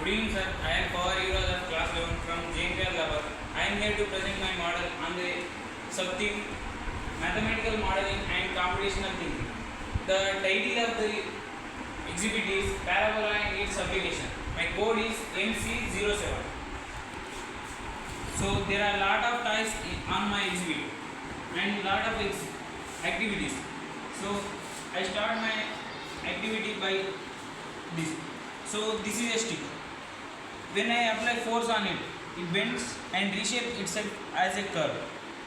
Good evening, sir. I am Power Hero of class 11 from JNPL level. I am here to present my model on the sub-theme mathematical modeling and computational thinking. The title of the exhibit is Parabola and its application. My code is MC07. So there are a lot of toys on my exhibit and lot of activities. So I start my activity by this. So this is a stick. When I apply force on it, it bends and reshapes itself as a curve.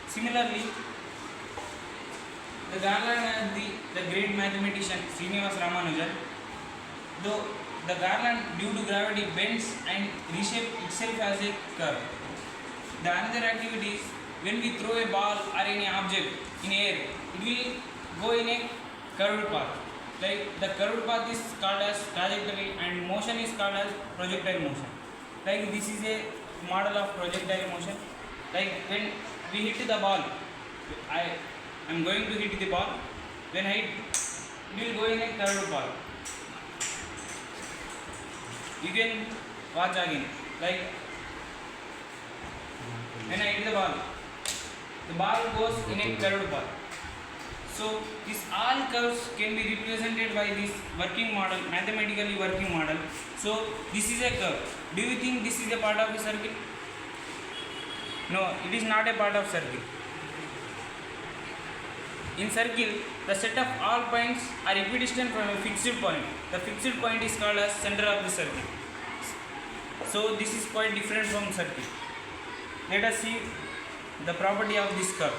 Similarly, the garland of the great mathematician Srinivas Ramanujan, though the garland due to gravity bends and reshapes itself as a curve. The another activity is when we throw a ball or any object in air, it will go in a curved path. Like the curved path is called as trajectory and motion is called as projectile motion. Like this is a model of projectile motion. Like when we hit the ball, I am going to hit the ball. When I hit, it will go in a curved path. You can watch again. Like when I hit the ball goes in a curved path. So these all curves can be represented by this working model, mathematically working model. So this is a curve. Do you think this is a part of a circle? No, it is not a part of circle. In circle, the set of all points are equidistant from a fixed point. The fixed point is called as center of the circle. So this is quite different from circle. Let us see the property of this curve.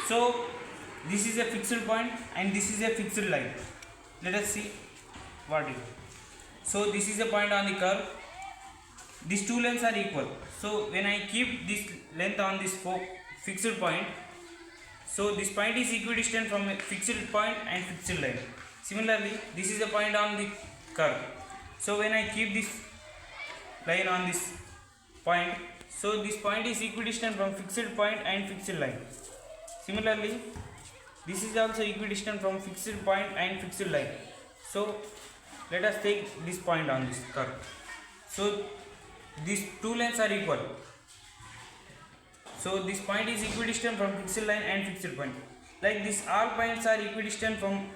So this is a fixed point and this is a fixed line. Let us see what it is. So this is a point on the curve. These two lengths are equal. So when I keep this length on this fixed point, so this point is equidistant from a fixed point and fixed line. Similarly, this is a point on the curve. So when I keep this line on this point, so this point is equidistant from fixed point and fixed line. Similarly, this is also equidistant from fixed point and fixed line. So let us take this point on this curve. So these two lengths are equal. So this point is equidistant from fixed line and fixed point. Like this, all points are equidistant from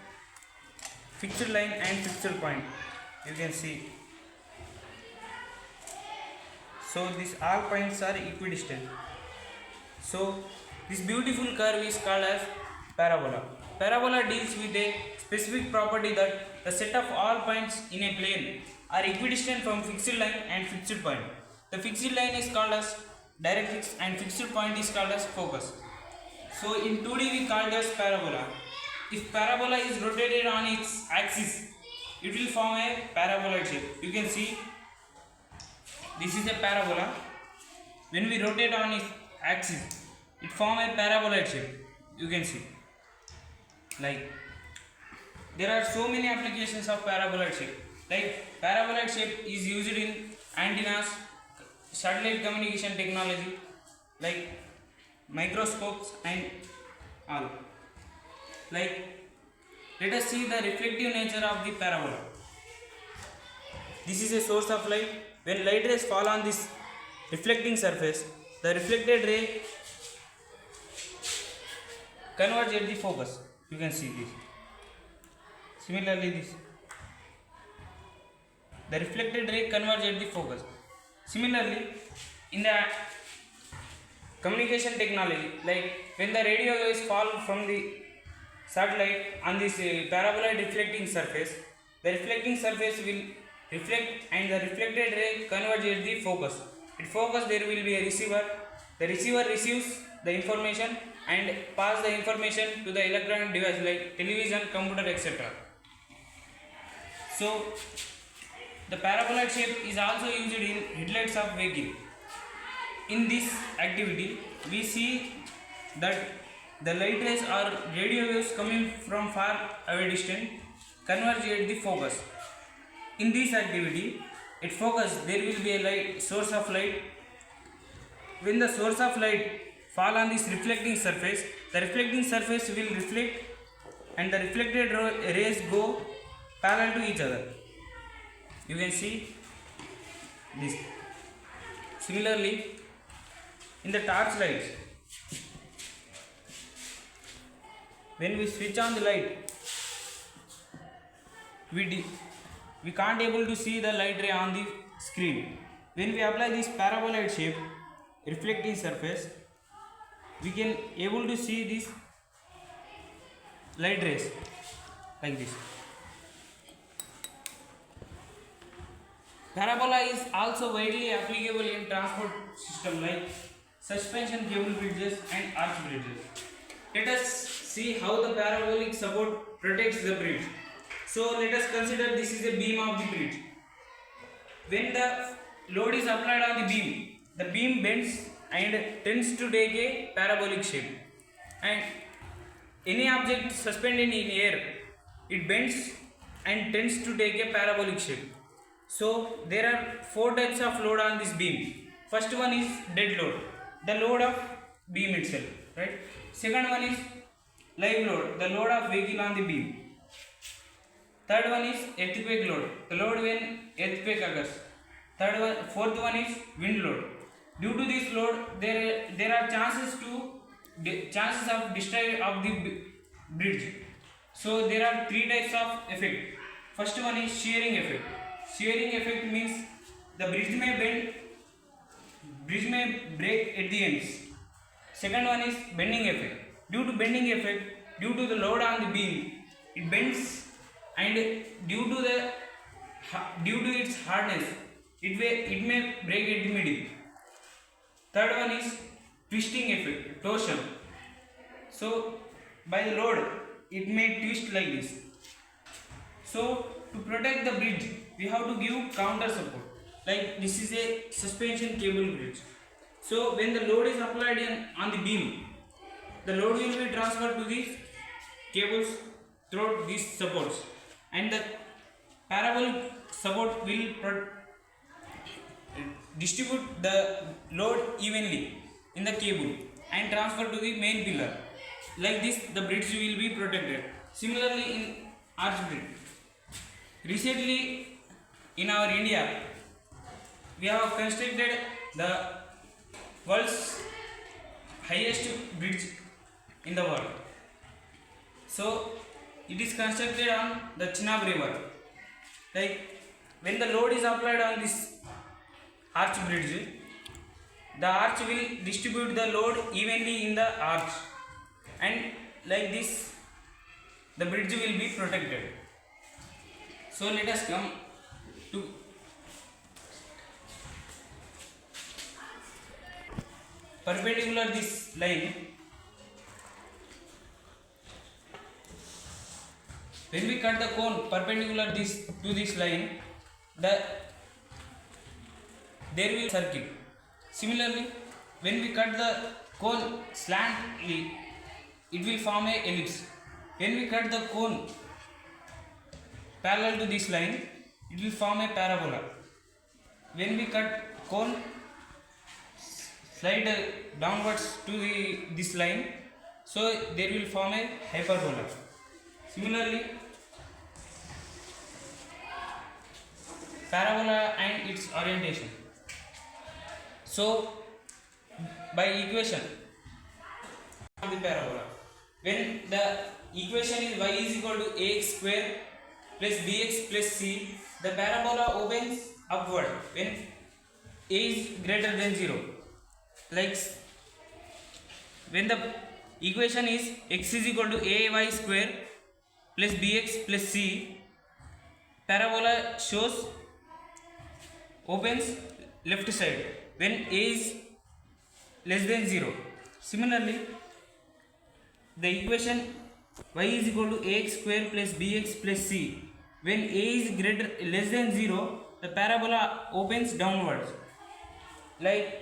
fixed line and fixed point. You can see. So these all points are equidistant. So this beautiful curve is called as parabola. Parabola deals with a specific property that the set of all points in a plane are equidistant from fixed line and fixed point. The fixed line is called as directrix and fixed point is called as focus. So in 2D we call it as parabola. If parabola is rotated on its axis, it will form a paraboloid shape. You can see this is a parabola. When we rotate on its axis, it forms a paraboloid shape. You can see. Like there are so many applications of paraboloid shape. Like paraboloid shape is used in antennas, satellite communication technology, like microscopes and all. Like let us see the reflective nature of the parabola. This is a source of light. When light rays fall on this reflecting surface, the reflected ray converges at the focus. You can see this. Similarly, this. The reflected ray converges at the focus. Similarly, in the communication technology, like when the radio waves fall from the satellite on this paraboloid reflecting surface, the reflecting surface will reflect and the reflected ray converges at the focus. At focus there will be a receiver. The receiver receives the information and pass the information to the electronic device like television, computer, etc. So the paraboloid shape is also used in headlights of vehicle. In this activity, we see that the light rays or radio waves coming from far away distance converge at the focus. In this activity, at focus there will be a light source of light. When the source of light fall on this reflecting surface, the reflecting surface will reflect and the reflected rays go parallel to each other. You can see this. Similarly, in the torch lights, when we switch on the light, we can't able to see the light ray on the screen. When we apply this paraboloid shape reflecting surface, we can able to see this light rays like this. Parabola is also widely applicable in transport system like suspension cable bridges and arch bridges. Let us see how the parabolic support protects the bridge. So let us consider this is a beam of the bridge. When the load is applied on the beam bends and tends to take a parabolic shape. And any object suspended in air, it bends and tends to take a parabolic shape. So there are 4 types of load on this beam. First one is dead load, the load of beam itself, right? Second one is live load, the load of vehicle on the beam. Third one is earthquake load, the load when earthquake occurs. Fourth one is wind load. Due to this load, there are chances of destroy of the bridge. So there are 3 types of effect. First one is shearing effect. Shearing effect means the bridge may bend, bridge may break at the ends. Second one is bending effect. Due to bending effect, due to the load on the beam, it bends, and due to its hardness, it may break at the middle. Third one is twisting effect, torsion. So by the load, it may twist like this. So to protect the bridge, we have to give counter support. Like this is a suspension cable bridge. So when the load is applied on the beam, the load will be transferred to these cables through these supports, and the parabolic support will distribute the load evenly in the cable and transfer to the main pillar. Like this, the bridge will be protected. Similarly, in arch bridge, recently in our India, we have constructed the world's highest bridge in the world. So it is constructed on the Chenab river. Like when the load is applied on this arch bridge, the arch will distribute the load evenly in the arch, and like this the bridge will be protected. So let us come to perpendicular this line. When we cut the cone perpendicular to this line, there will be circle. Similarly, when we cut the cone slantly, it will form a ellipse. When we cut the cone parallel to this line, it will form a parabola. When we cut cone slide downwards to this line, so there will form a hyperbola. Similarly, parabola and its orientation. So by equation of the parabola, when the equation is y is equal to ax square plus bx plus c, the parabola opens upward when a is greater than 0. Like when the equation is x is equal to ay square plus bx plus c, parabola shows opens left side when a is less than 0. Similarly, the equation y is equal to ax square plus bx plus c, when a is less than 0, the parabola opens downwards. Like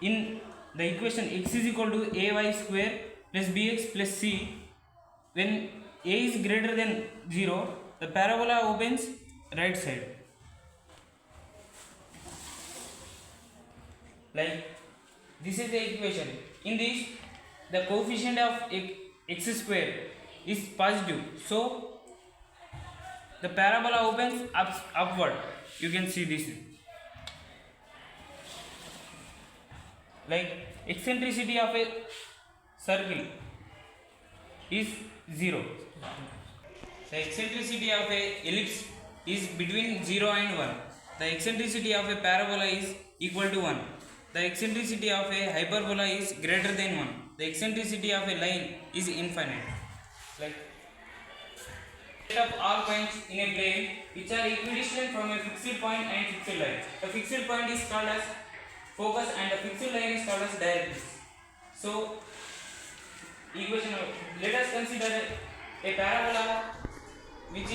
in the equation x is equal to ay square plus bx plus c, when a is greater than 0, the parabola opens right side. Like this is the equation. In this, the coefficient of x square is positive, so the parabola opens upward. You can see this. like eccentricity of a circle is 0. The eccentricity of a ellipse is between 0 and 1. The eccentricity of a parabola is equal to 1. The eccentricity of a hyperbola is greater than 1. The eccentricity of a line is infinite. Like set up all points in a plane which are equidistant from a fixed point and fixed line. The fixed point is called as focus and the fixed line is called as directrix. So equation of, let us consider a parabola which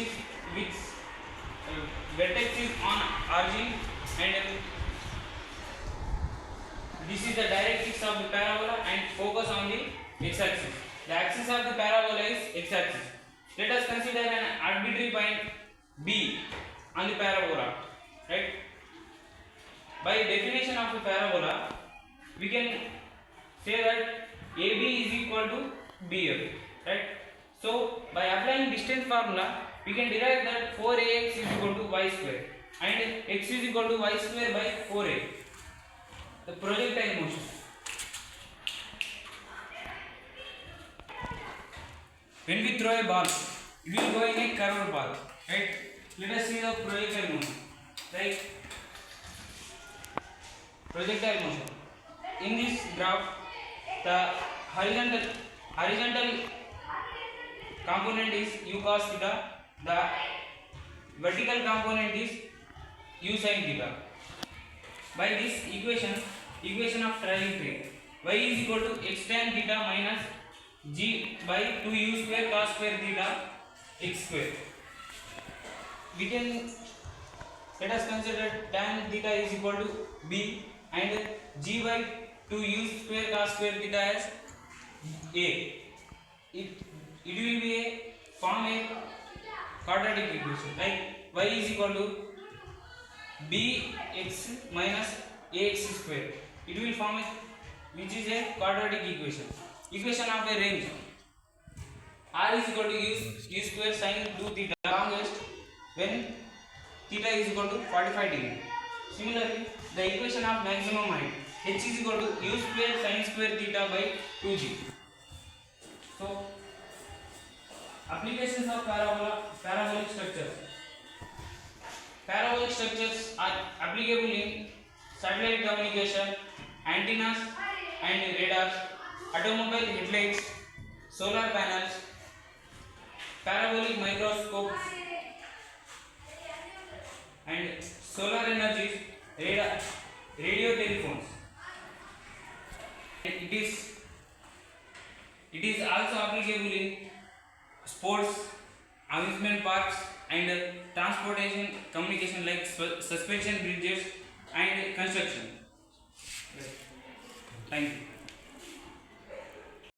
vertex is on origin and this is the directrix of the parabola and focus on the x-axis. The axis of the parabola is x-axis. Let us consider an arbitrary point B on the parabola, right? By definition of the parabola, we can say that AB is equal to BF, right? So by applying distance formula, we can derive that 4ax is equal to y square and x is equal to y square by 4a. The projectile motion. When we throw a ball, it will go in a curved path, right? Let us see the projectile motion, right? Projectile motion. In this graph, the horizontal component is u cos theta, the vertical component is u sin theta. By this equation of trajectory, y is equal to x tan theta minus g by 2u square cos square theta x square. We can let us consider tan theta is equal to b and g by 2u square cos square theta as a. It will be a form a quadratic equation like y is equal to bx minus ax square. It will form a which is a quadratic equation. Equation of a range r is equal to u square sin 2 theta longest when theta is equal to 45 degree. Similarly, the equation of maximum height h is equal to u square sin square theta by 2g. So applications of parabolic structures. Parabolic structures are applicable in satellite communication, antennas and radars, automobile headlights, solar panels, parabolic microscopes and solar energies, radio telephones. It is also applicable in sports, amusement parks and transportation communication like suspension bridges and construction. Thank you.